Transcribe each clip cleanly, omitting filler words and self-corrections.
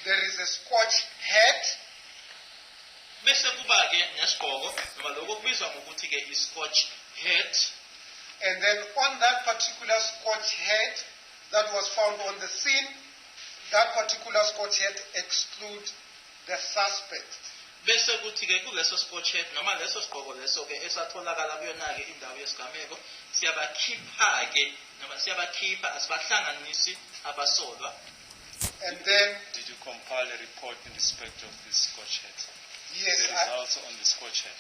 There is a Scotch hat. Bese kuba ke nesigqoko noma lokho kubizwa ngokuthi ke i-Scotch hat. And then on that particular Scotch hat that was found on the scene, that particular Scotch hat exclude the suspect. Bese kuthi ke kuleso Scotch hat noma leso sigqoko leso ke esatholakala kuyona ke indawo yesigameko siyabakhipha ke noma siyabakhipha asibahlanganisi abasolwa. And then did you compile a report in respect of this Scotch hat? Yes, the results on the Scotch hat.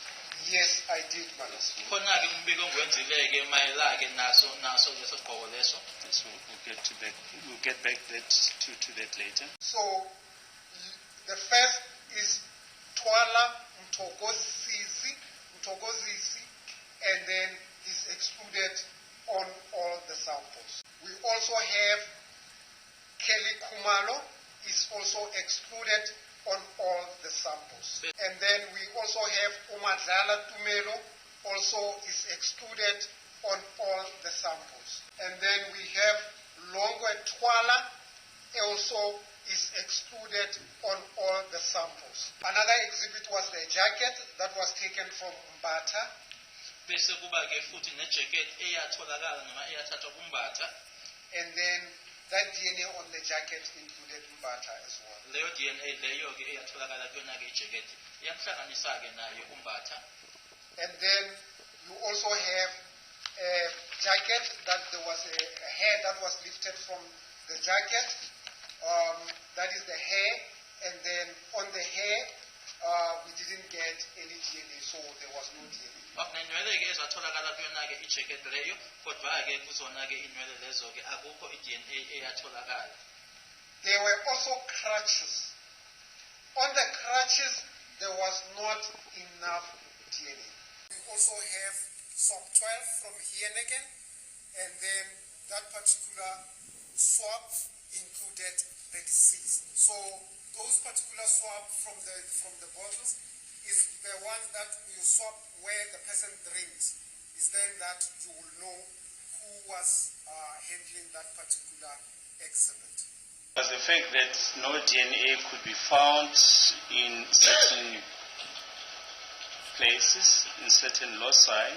Yes, I did, Madam. Khona ke umbiko ngwenzileke mayela ke naso leso sigqoko leso. Yes, we'll get back to that later. So the first is Twala Mtogozisi, and then is excluded on all the samples. We also have Kelly Kumalo is also excluded on all the samples. And then we also have Umadlala Tumelo also is excluded on all the samples. And then we have Longwe Twala also is excluded on all the samples. Another exhibit was the jacket that was taken from Mbata. Bese kuba ke futhi ne jacket eyatholakala noma eyathathwa kuMbatha. And then that DNA on the jacket included Mbata as well. Leyo DNA leyo ke eyatholakala kuyona ke jacket yamhlanganisa ke naye uMbatha. And then you also have a jacket that there was a hair that was lifted from the jacket. That is the hair, and then on the hair we didn't get any DNA, so there was no DNA. Akunenwele ke ezatholakala kuyona ke i-jacket leyo kodwa ke kuzona ke inwele lezo ke akukho i-DNA eyatholakala. There were also crutches. On the crutches there was not enough DNA. We also have swab 12 from Hienegen, and then that particular swab included the deceased. So those particular swab from the bottles is the one that you swab where the person drinks. Is then that you will know who was handling that particular exhibit. Does the fact that no DNA could be found in certain places, in certain loci,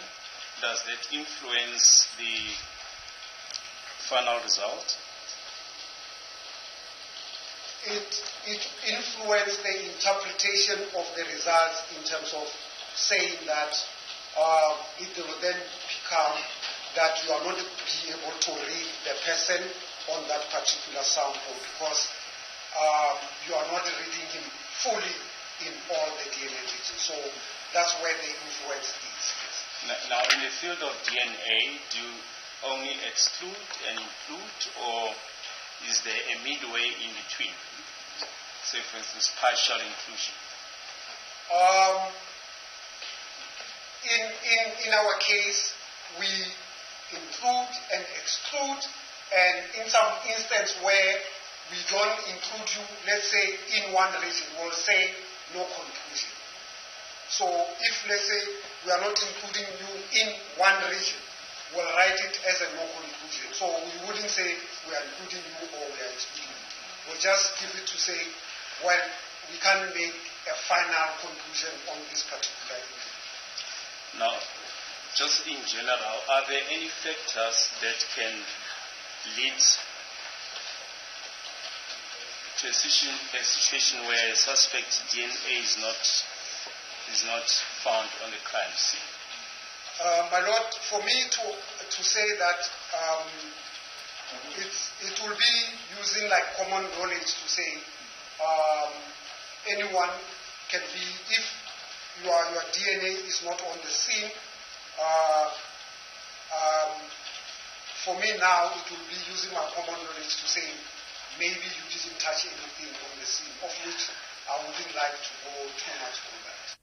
does that influence the final result? It influenced the interpretation of the results in terms of saying that it will then become that you are not be able to read the person on that particular sample because you are not reading him fully in all the DNA regions. So that's where the influence is. Now, in the field of DNA, do you only exclude and include, or is there a midway in between? Say, for instance, partial inclusion. In our case, we include and exclude, and in some instance where we don't include you, let's say in one region, we'll say no conclusion. So if, let's say, we are not including you in one region, we'll write it as a no conclusion. So we wouldn't say we are including you or we are excluding you. We'll just give it to say, well, we can't make a final conclusion on this particular issue. Now, just in general, are there any factors that can lead to a situation where a suspect's DNA is not found on the crime scene? My Lord, for me to say that it will be using like common knowledge to say anyone can be, if your DNA is not on the scene, for me now it will be using my common knowledge to say maybe you didn't touch anything on the scene, of which I wouldn't like to go too much on that.